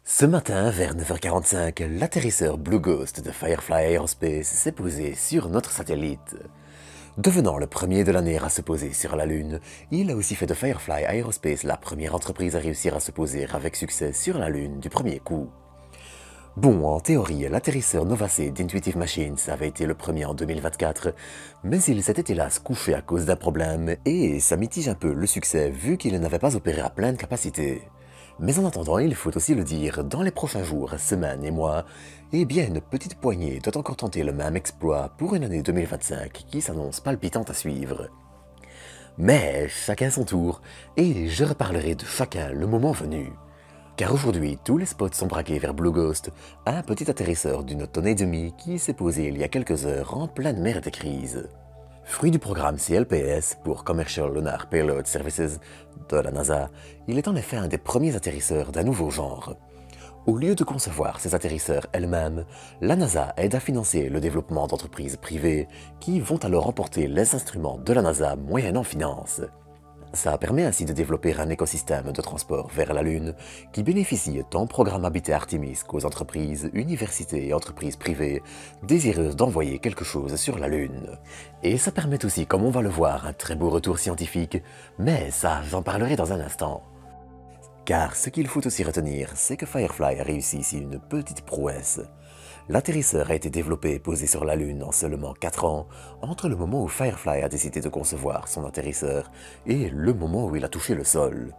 Ce matin, vers 9h45, l'atterrisseur Blue Ghost de Firefly Aerospace s'est posé sur notre satellite. Devenant le premier de l'année à se poser sur la Lune, il a aussi fait de Firefly Aerospace la première entreprise à réussir à se poser avec succès sur la Lune du premier coup. Bon, en théorie, l'atterrisseur Nova C d'Intuitive Machines avait été le premier en 2024, mais il s'était hélas couché à cause d'un problème et ça mitige un peu le succès vu qu'il n'avait pas opéré à pleine capacité. Mais en attendant, il faut aussi le dire, dans les prochains jours, semaines et mois, eh bien une petite poignée doit encore tenter le même exploit pour une année 2025 qui s'annonce palpitante à suivre. Mais chacun son tour, et je reparlerai de chacun le moment venu. Car aujourd'hui, tous les spots sont braqués vers Blue Ghost, un petit atterrisseur d'une tonne et demie qui s'est posé il y a quelques heures en pleine mer des crises. Fruit du programme CLPS pour Commercial Lunar Payload Services de la NASA, il est en effet un des premiers atterrisseurs d'un nouveau genre. Au lieu de concevoir ces atterrisseurs elles-mêmes, la NASA aide à financer le développement d'entreprises privées qui vont alors emporter les instruments de la NASA moyennant finance. Ça permet ainsi de développer un écosystème de transport vers la Lune qui bénéficie tant au programme Habité Artemis qu'aux entreprises, universités et entreprises privées désireuses d'envoyer quelque chose sur la Lune. Et ça permet aussi, comme on va le voir, un très beau retour scientifique, mais ça, j'en parlerai dans un instant. Car ce qu'il faut aussi retenir, c'est que Firefly a réussi ici une petite prouesse. L'atterrisseur a été développé et posé sur la Lune en seulement 4 ans, entre le moment où Firefly a décidé de concevoir son atterrisseur et le moment où il a touché le sol.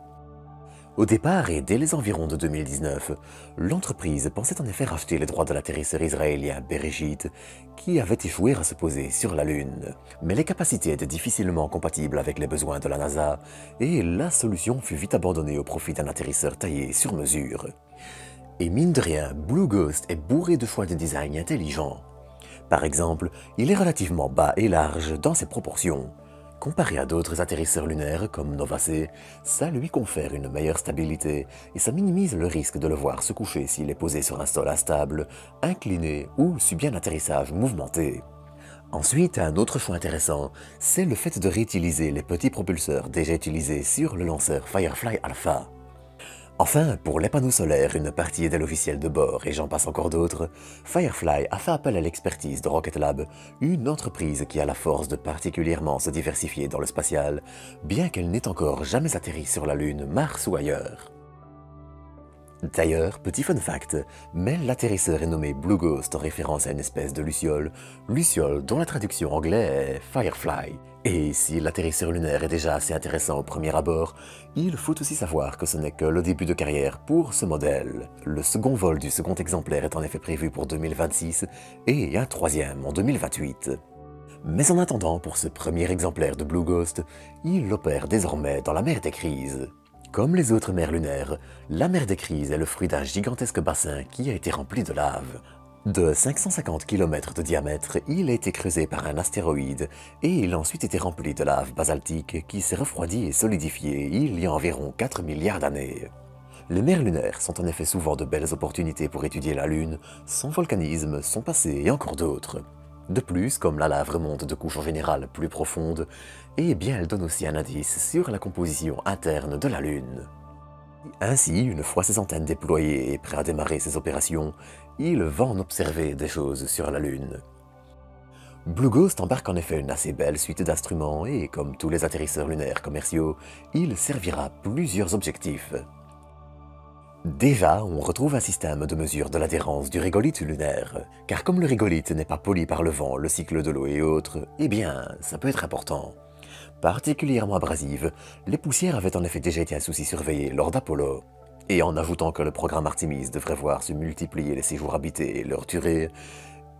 Au départ et dès les environs de 2019, l'entreprise pensait en effet racheter les droits de l'atterrisseur israélien Bereshit, qui avait échoué à se poser sur la Lune. Mais les capacités étaient difficilement compatibles avec les besoins de la NASA, et la solution fut vite abandonnée au profit d'un atterrisseur taillé sur mesure. Et mine de rien, Blue Ghost est bourré de choix de design intelligents. Par exemple, il est relativement bas et large dans ses proportions. Comparé à d'autres atterrisseurs lunaires comme Nova C, ça lui confère une meilleure stabilité et ça minimise le risque de le voir se coucher s'il est posé sur un sol instable, incliné ou subit un atterrissage mouvementé. Ensuite, un autre choix intéressant, c'est le fait de réutiliser les petits propulseurs déjà utilisés sur le lanceur Firefly Alpha. Enfin, pour les panneaux solaires, une partie est de logiciel de bord et j'en passe encore d'autres, Firefly a fait appel à l'expertise de Rocket Lab, une entreprise qui a la force de particulièrement se diversifier dans le spatial, bien qu'elle n'ait encore jamais atterri sur la Lune, Mars ou ailleurs. D'ailleurs, petit fun fact, mais l'atterrisseur est nommé Blue Ghost en référence à une espèce de luciole, luciole dont la traduction anglaise est Firefly. Et si l'atterrisseur lunaire est déjà assez intéressant au premier abord, il faut aussi savoir que ce n'est que le début de carrière pour ce modèle. Le second vol du second exemplaire est en effet prévu pour 2026 et un troisième en 2028. Mais en attendant, pour ce premier exemplaire de Blue Ghost, il opère désormais dans la mer des crises. Comme les autres mers lunaires, la mer des crises est le fruit d'un gigantesque bassin qui a été rempli de lave. De 550 km de diamètre, il a été creusé par un astéroïde et il a ensuite été rempli de lave basaltique qui s'est refroidie et solidifiée il y a environ 4 milliards d'années. Les mers lunaires sont en effet souvent de belles opportunités pour étudier la Lune, son volcanisme, son passé et encore d'autres. De plus, comme la lave remonte de couches en général plus profondes, eh bien elle donne aussi un indice sur la composition interne de la Lune. Ainsi, une fois ses antennes déployées et prêt à démarrer ses opérations, il va en observer des choses sur la Lune. Blue Ghost embarque en effet une assez belle suite d'instruments et, comme tous les atterrisseurs lunaires commerciaux, il servira plusieurs objectifs. Déjà, on retrouve un système de mesure de l'adhérence du régolithe lunaire, car comme le régolithe n'est pas poli par le vent, le cycle de l'eau et autres, eh bien, ça peut être important. Particulièrement abrasive, les poussières avaient en effet déjà été un souci surveillé lors d'Apollo. Et en ajoutant que le programme Artemis devrait voir se multiplier les séjours habités et leur durée,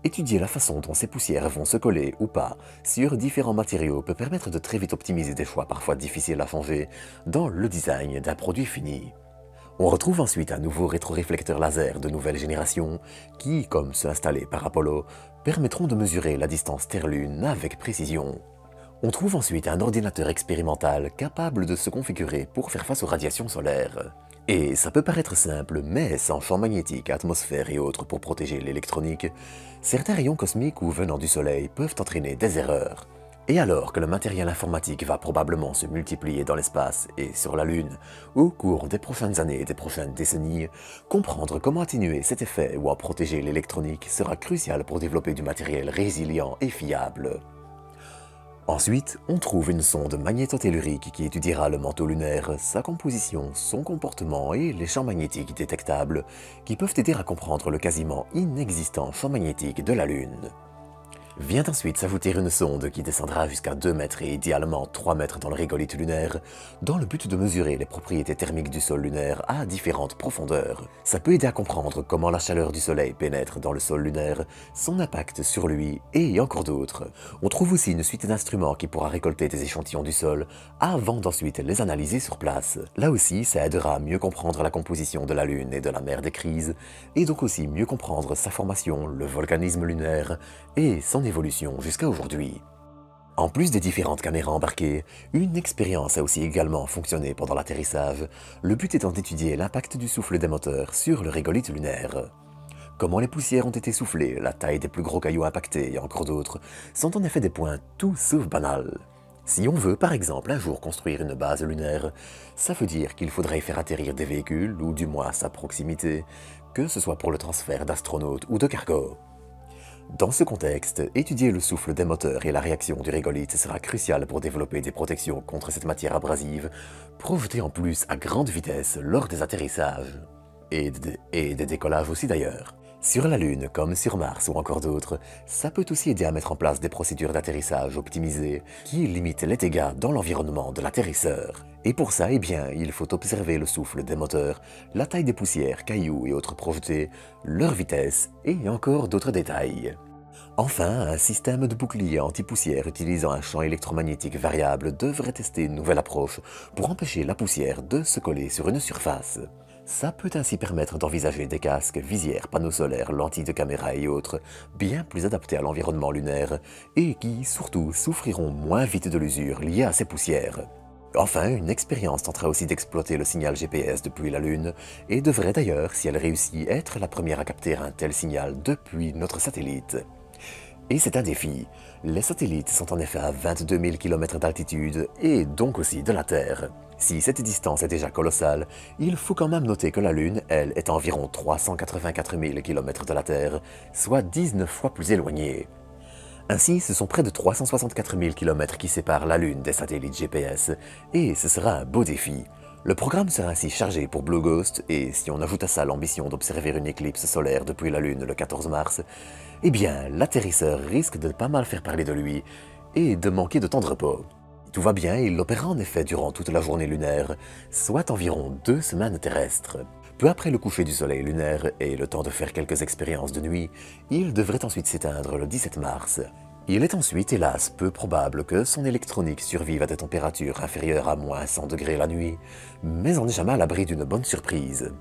étudier la façon dont ces poussières vont se coller ou pas sur différents matériaux peut permettre de très vite optimiser des choix parfois difficiles à changer dans le design d'un produit fini. On retrouve ensuite un nouveau rétroréflecteur laser de nouvelle génération qui, comme ceux installés par Apollo, permettront de mesurer la distance Terre-Lune avec précision. On trouve ensuite un ordinateur expérimental capable de se configurer pour faire face aux radiations solaires. Et ça peut paraître simple, mais sans champ magnétique, atmosphère et autres pour protéger l'électronique, certains rayons cosmiques ou venant du Soleil peuvent entraîner des erreurs. Et alors que le matériel informatique va probablement se multiplier dans l'espace et sur la Lune au cours des prochaines années et des prochaines décennies, comprendre comment atténuer cet effet ou en protéger l'électronique sera crucial pour développer du matériel résilient et fiable. Ensuite, on trouve une sonde magnétotellurique qui étudiera le manteau lunaire, sa composition, son comportement et les champs magnétiques détectables qui peuvent aider à comprendre le quasiment inexistant champ magnétique de la Lune. Vient ensuite s'ajouter une sonde qui descendra jusqu'à 2 mètres et idéalement 3 mètres dans le régolithe lunaire, dans le but de mesurer les propriétés thermiques du sol lunaire à différentes profondeurs. Ça peut aider à comprendre comment la chaleur du soleil pénètre dans le sol lunaire, son impact sur lui et encore d'autres. On trouve aussi une suite d'instruments qui pourra récolter des échantillons du sol avant d'ensuite les analyser sur place. Là aussi, ça aidera à mieux comprendre la composition de la Lune et de la mer des crises, et donc aussi mieux comprendre sa formation, le volcanisme lunaire et son évolution jusqu'à aujourd'hui. En plus des différentes caméras embarquées, une expérience a aussi également fonctionné pendant l'atterrissage, le but étant d'étudier l'impact du souffle des moteurs sur le régolithe lunaire. Comment les poussières ont été soufflées, la taille des plus gros cailloux impactés et encore d'autres sont en effet des points tout sauf banals. Si on veut par exemple un jour construire une base lunaire, ça veut dire qu'il faudrait faire atterrir des véhicules, ou du moins à sa proximité, que ce soit pour le transfert d'astronautes ou de cargo. Dans ce contexte, étudier le souffle des moteurs et la réaction du régolithe sera crucial pour développer des protections contre cette matière abrasive, projetée en plus à grande vitesse lors des atterrissages. Et des décollages aussi d'ailleurs. Sur la Lune, comme sur Mars ou encore d'autres, ça peut aussi aider à mettre en place des procédures d'atterrissage optimisées qui limitent les dégâts dans l'environnement de l'atterrisseur. Et pour ça, eh bien, il faut observer le souffle des moteurs, la taille des poussières, cailloux et autres projetés, leur vitesse et encore d'autres détails. Enfin, un système de bouclier anti-poussière utilisant un champ électromagnétique variable devrait tester une nouvelle approche pour empêcher la poussière de se coller sur une surface. Ça peut ainsi permettre d'envisager des casques, visières, panneaux solaires, lentilles de caméra et autres, bien plus adaptés à l'environnement lunaire et qui, surtout, souffriront moins vite de l'usure liée à ces poussières. Enfin, une expérience tentera aussi d'exploiter le signal GPS depuis la Lune et devrait d'ailleurs, si elle réussit, être la première à capter un tel signal depuis notre satellite. Et c'est un défi. Les satellites sont en effet à 22 000 km d'altitude et donc aussi de la Terre. Si cette distance est déjà colossale, il faut quand même noter que la Lune, elle, est à environ 384 000 km de la Terre, soit 19 fois plus éloignée. Ainsi, ce sont près de 364 000 km qui séparent la Lune des satellites GPS, et ce sera un beau défi. Le programme sera ainsi chargé pour Blue Ghost, et si on ajoute à ça l'ambition d'observer une éclipse solaire depuis la Lune le 14 mars, eh bien, l'atterrisseur risque de pas mal faire parler de lui, et de manquer de temps de repos. Tout va bien, il opérera en effet durant toute la journée lunaire, soit environ 2 semaines terrestres. Peu après le coucher du soleil lunaire et le temps de faire quelques expériences de nuit, il devrait ensuite s'éteindre le 17 mars. Il est ensuite, hélas, peu probable que son électronique survive à des températures inférieures à moins 100 degrés la nuit, mais on n'est jamais à l'abri d'une bonne surprise.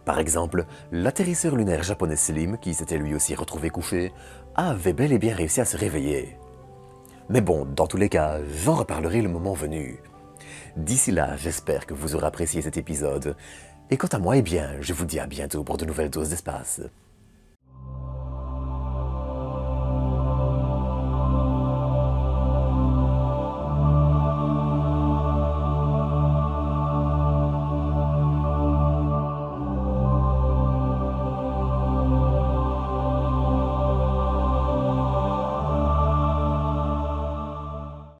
Par exemple, l'atterrisseur lunaire japonais Slim, qui s'était lui aussi retrouvé couché, avait bel et bien réussi à se réveiller. Mais bon, dans tous les cas, j'en reparlerai le moment venu. D'ici là, j'espère que vous aurez apprécié cet épisode. Et quant à moi, eh bien, je vous dis à bientôt pour de nouvelles doses d'espace.